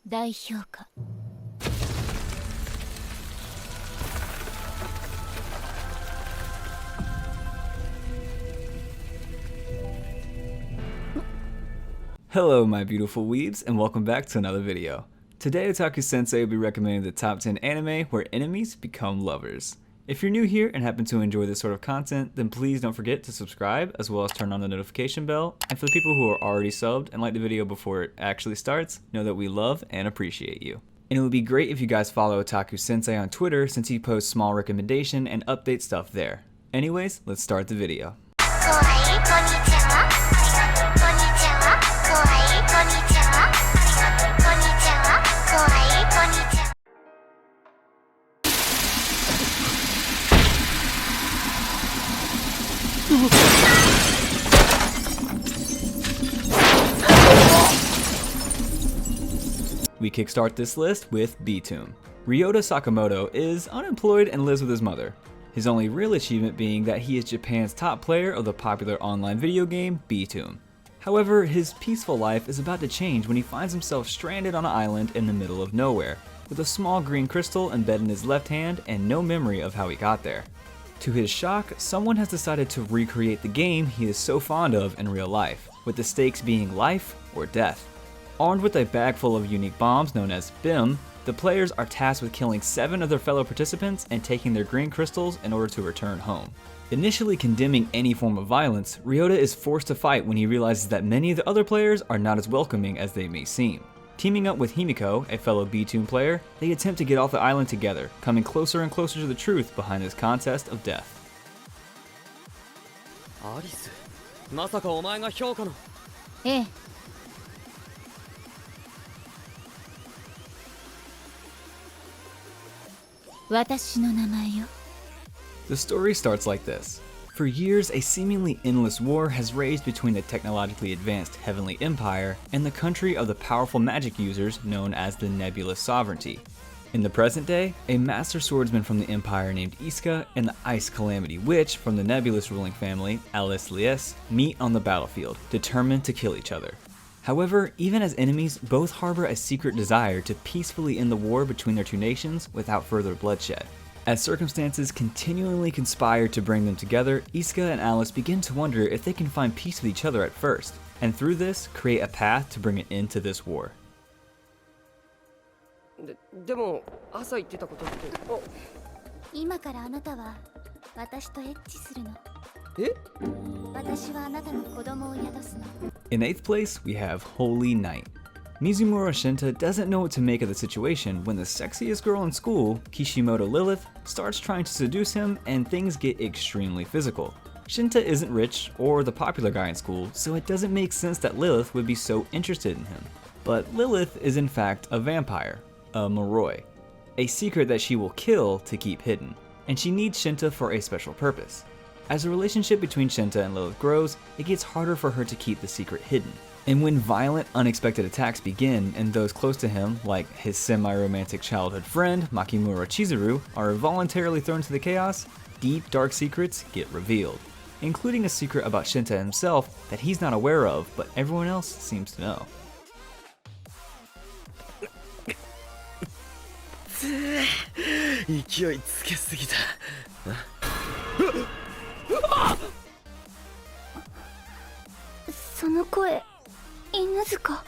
大評価。 Hello my beautiful weebs, and welcome back to another video. Today Otaku Sensei will be recommending the top 10 anime where enemies become lovers. If you're new here and happen to enjoy this sort of content, then please don't forget to subscribe as well as turn on the notification bell. And for the people who are already subbed and like the video before it actually starts, know that we love and appreciate you. And it would be great if you guys follow Otaku Sensei on Twitter since he posts small recommendation and update stuff there. Anyways, let's start the video. We kickstart this list with Pt.2. Ryota Sakamoto is unemployed and lives with his mother. His only real achievement being that he is Japan's top player of the popular online video game Pt.2. However, his peaceful life is about to change when he finds himself stranded on an island in the middle of nowhere, with a small green crystal embedded in his left hand and no memory of how he got there. To his shock, someone has decided to recreate the game he is so fond of in real life, with the stakes being life or death. Armed with a bag full of unique bombs known as BIM, the players are tasked with killing 7 of their fellow participants and taking their green crystals in order to return home. Initially condemning any form of violence, Ryota is forced to fight when he realizes that many of the other players are not as welcoming as they may seem. Teaming up with Himiko, a fellow Pt.2 player, they attempt to get off the island together, coming closer and closer to the truth behind this contest of death. アリス、まさかお前が評価の。ええ。 私の名前よ。 The story starts like this. For years, a seemingly endless war has raged between the technologically advanced Heavenly Empire and the country of the powerful magic users known as the Nebulous Sovereignty. In the present day, a master swordsman from the Empire named 𝐴ᴇʟᴜ and the Ice Calamity Witch from the Nebulous ruling family, 𝐴ᴜsᴜ, meet on the battlefield, determined to kill each other. However, even as enemies, both harbor a secret desire to peacefully end the war between their two nations without further bloodshed. As circumstances continually conspire to bring them together, 𝐴ᴇʟᴜ and Alice begin to wonder if they can find peace with each other at first, and through this, create a path to bring an end to this war. でも朝言ってたことって。今からあなたは私とエッチするの。え？私はあなたの子供を宿すの。 In 8th place, we have Holy Night. Mizumura Shinta doesn't know what to make of the situation when the sexiest girl in school, Kishimoto Lilith, starts trying to seduce him and things get extremely physical. Shinta isn't rich or the popular guy in school, so it doesn't make sense that Lilith would be so interested in him. But Lilith is in fact a vampire, a Moroi, a secret that she will kill to keep hidden, and she needs Shinta for a special purpose. As the relationship between Shinta and Lilith grows, it gets harder for her to keep the secret hidden. And when violent, unexpected attacks begin and those close to him, like his semi-romantic childhood friend, Makimura Chizuru, are voluntarily thrown to the chaos, deep, dark secrets get revealed, including a secret about Shinta himself that he's not aware of, but everyone else seems to know. 勢いつけすぎた。その声、犬塚。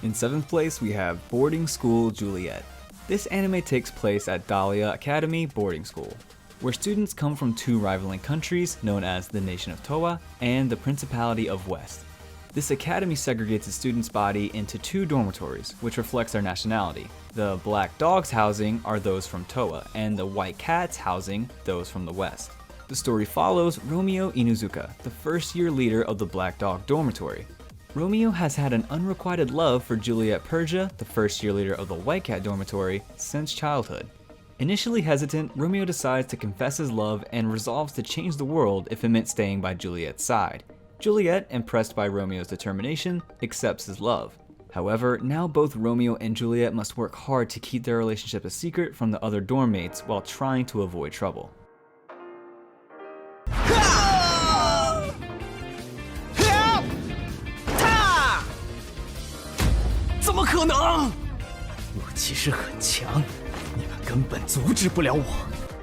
In 7th place, we have Boarding School Juliet. This anime takes place at Dahlia Academy Boarding School, where students come from 2 rivaling countries known as the Nation of Towa and the Principality of West. This academy segregates the students' body into 2 dormitories, which reflects their nationality. The Black Dogs housing are those from Towa, and the White Cats housing those from the West. The story follows Romeo Inuzuka, the first-year leader of the Black Dog dormitory. Romeo has had an unrequited love for Juliet Persia, the first-year leader of the White Cat dormitory, since childhood. Initially hesitant, Romeo decides to confess his love and resolves to change the world if it meant staying by Juliet's side. Juliet, impressed by Romeo's determination, accepts his love. However, now both Romeo and Juliet must work hard to keep their relationship a secret from the other dorm mates while trying to avoid trouble. 怎么可能？我其实很强，你们根本阻止不了我。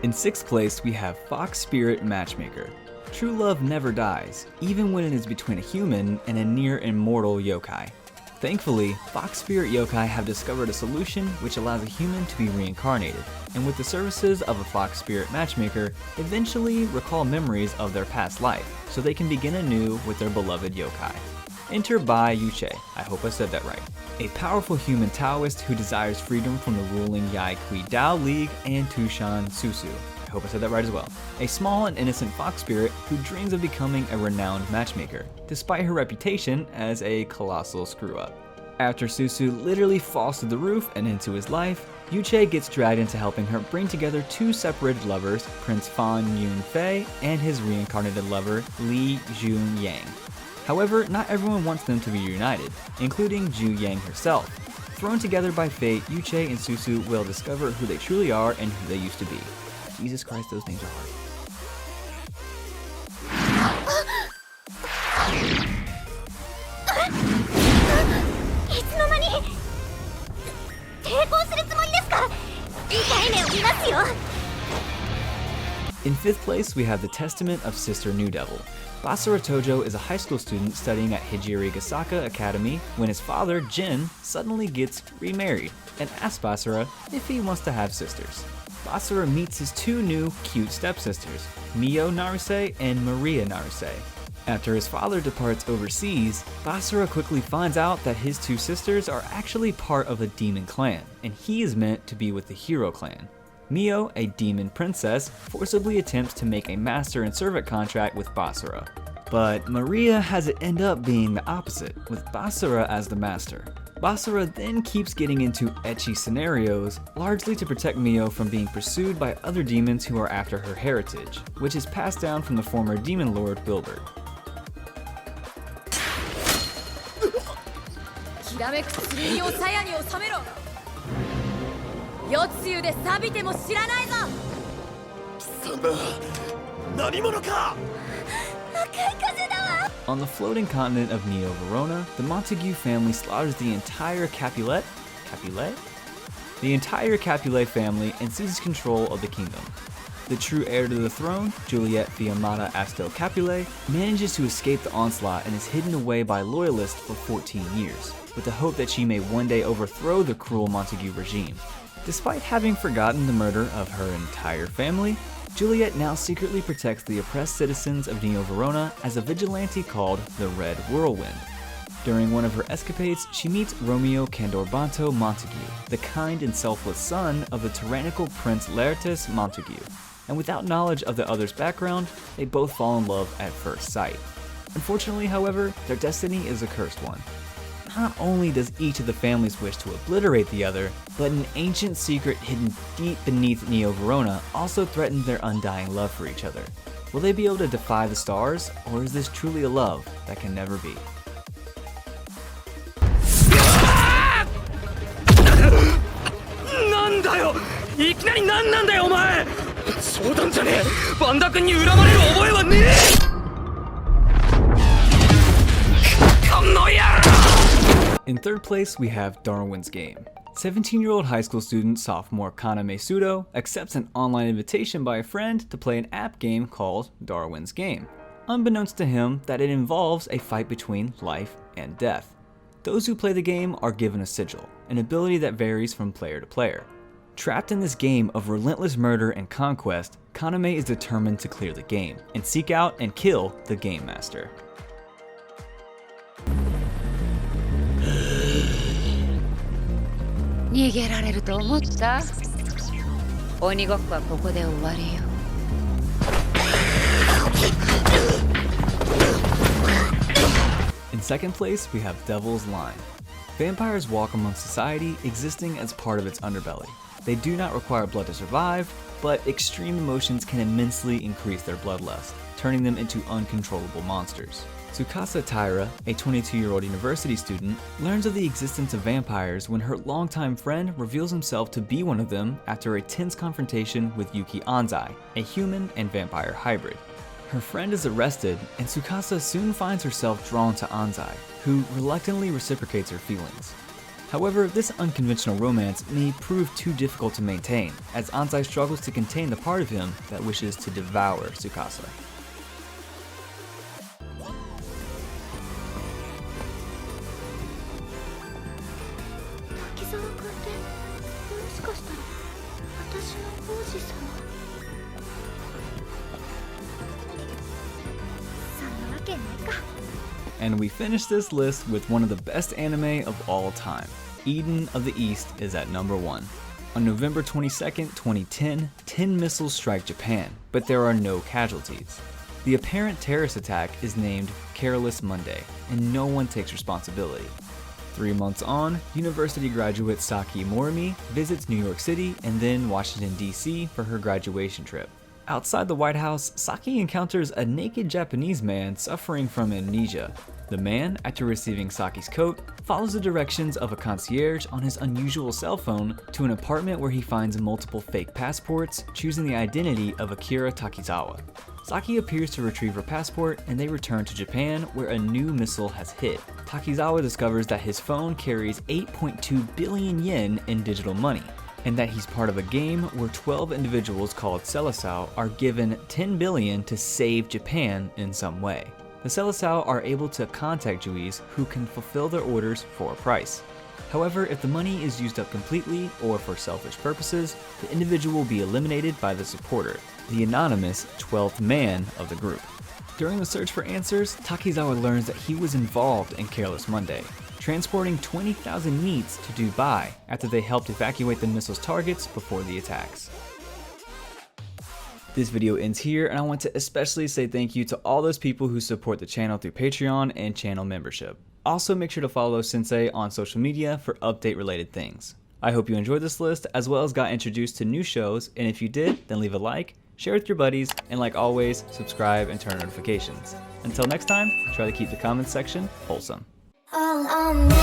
In 6th place, we have Fox Spirit Matchmaker. True love never dies, even when it is between a human and a near immortal yokai. Thankfully, Fox Spirit yokai have discovered a solution which allows a human to be reincarnated, and with the services of a Fox Spirit Matchmaker, eventually recall memories of their past life, so they can begin anew with their beloved yokai. Enter 𝐵ᴜsɪᴄ, I hope I said that right. A powerful human Taoist who desires freedom from the ruling Yai-Kui Dao League and Tushan Susu. I hope I said that right as well. A small and innocent fox spirit who dreams of becoming a renowned matchmaker, despite her reputation as a colossal screw-up. After Susu literally falls through the roof and into his life, 𝐿ᴜ gets dragged into helping her bring together 2 separated lovers, Prince Fan Yunfei and his reincarnated lover, Li Junyang. However, not everyone wants them to be reunited, including Zhu Yang herself. Thrown together by fate, 𝐿ᴜ and Susu will discover who they truly are and who they used to be. Jesus Christ, those names are hard. いつの間に抵抗するつもりですか？痛い目を見ますよ。 In 5th place, we have the Testament of Sister New Devil. Basara Tojo is a high school student studying at Hijiri Gasaka Academy when his father, Jin, suddenly gets remarried and asks Basara if he wants to have sisters. Basara meets his 2 new cute stepsisters, Mio Naruse and Maria Naruse. After his father departs overseas, Basara quickly finds out that his 2 sisters are actually part of a demon clan, and he is meant to be with the hero clan. Mio, a demon princess, forcibly attempts to make a master and servant contract with Basara. But Maria has it end up being the opposite, with Basara as the master. Basara then keeps getting into ecchi scenarios, largely to protect Mio from being pursued by other demons who are after her heritage, which is passed down from the former demon lord Wilbert. きらめく剣を鞘に収めろ。夜露で錆びても知らないぞ。貴様、何者か。 On the floating continent of Neo Verona, the Montague family slaughters the entire 𝐶apulet? The entire 𝐶apulet family and seizes control of the kingdom. The true heir to the throne, Juliet Fiammata Asto 𝐶apulet, manages to escape the onslaught and is hidden away by loyalists for 14 years, with the hope that she may one day overthrow the cruel Montague regime. Despite having forgotten the murder of her entire family, Juliet now secretly protects the oppressed citizens of Neo Verona as a vigilante called the Red Whirlwind. During one of her escapades, she meets Romeo Candorbanto Montague, the kind and selfless son of the tyrannical Prince Laertes Montague, and without knowledge of the other's background, they both fall in love at first sight. Unfortunately, however, their destiny is a cursed one. Not only does each of the families wish to obliterate the other, but an ancient secret hidden deep beneath Neo Verona also threatens their undying love for each other. Will they be able to defy the stars, or is this truly a love that can never be? なんだよ、いきなりなんなんだよお前。冗談じゃねえ。バンダ君に恨まれる覚えはねえ。この野郎。 In 3rd place, we have Darwin's Game. 17-year-old high school student sophomore Kaname Sudo accepts an online invitation by a friend to play an app game called Darwin's Game, unbeknownst to him that it involves a fight between life and death. Those who play the game are given a sigil, an ability that varies from player to player. Trapped in this game of relentless murder and conquest, Kaname is determined to clear the game and seek out and kill the Game Master. 逃げられると思った？鬼ごっこはここで終わりよ。In 2nd place, we have Devil's Line. Vampires walk among society, existing as part of its underbelly. They do not require blood to survive, but extreme emotions can immensely increase their bloodlust, turning them into uncontrollable monsters. Tsukasa Taira, a 22-year-old university student, learns of the existence of vampires when her longtime friend reveals himself to be one of them after a tense confrontation with Yuki Anzai, a human and vampire hybrid. Her friend is arrested, and Tsukasa soon finds herself drawn to Anzai, who reluctantly reciprocates her feelings. However, this unconventional romance may prove too difficult to maintain, as Ansai struggles to contain the part of him that wishes to devour Tsukasa. 滝沢君ってもしかしたら私の王子様そんなわけないか。 And we finish this list with one of the best anime of all time. Eden of the East is at number 1. On November 22nd, 2010, 10 missiles strike Japan, but there are no casualties. The apparent terrorist attack is named Careless Monday, and no one takes responsibility. 3 months on, university graduate Saki Morimi visits New York City and then Washington, D.C. for her graduation trip. Outside the White House, Saki encounters a naked Japanese man suffering from amnesia. The man, after receiving Saki's coat, follows the directions of a concierge on his unusual cell phone to an apartment where he finds multiple fake passports, choosing the identity of Akira Takizawa. Saki appears to retrieve her passport and they return to Japan where a new missile has hit. Takizawa discovers that his phone carries 8.2 billion yen in digital money, and that he's part of a game where 12 individuals called 𝐿ᴜsō are given 10 billion to save Japan in some way. The 𝐿ᴜsō are able to contact 𝐿ģuis who can fulfill their orders for a price. However, if the money is used up completely or for selfish purposes, the individual will be eliminated by the supporter, the anonymous 12th man of the group. During the search for answers, Takizawa learns that he was involved in Careless Monday, transporting 20,000 meats to Dubai after they helped evacuate the missile's targets before the attacks. This video ends here, and I want to especially say thank you to all those people who support the channel through Patreon and channel membership. Also, make sure to follow Sensei on social media for update-related things. I hope you enjoyed this list, as well as got introduced to new shows, and if you did, then leave a like, share with your buddies, and like always, subscribe and turn on notifications. Until next time, try to keep the comments section wholesome. All on me.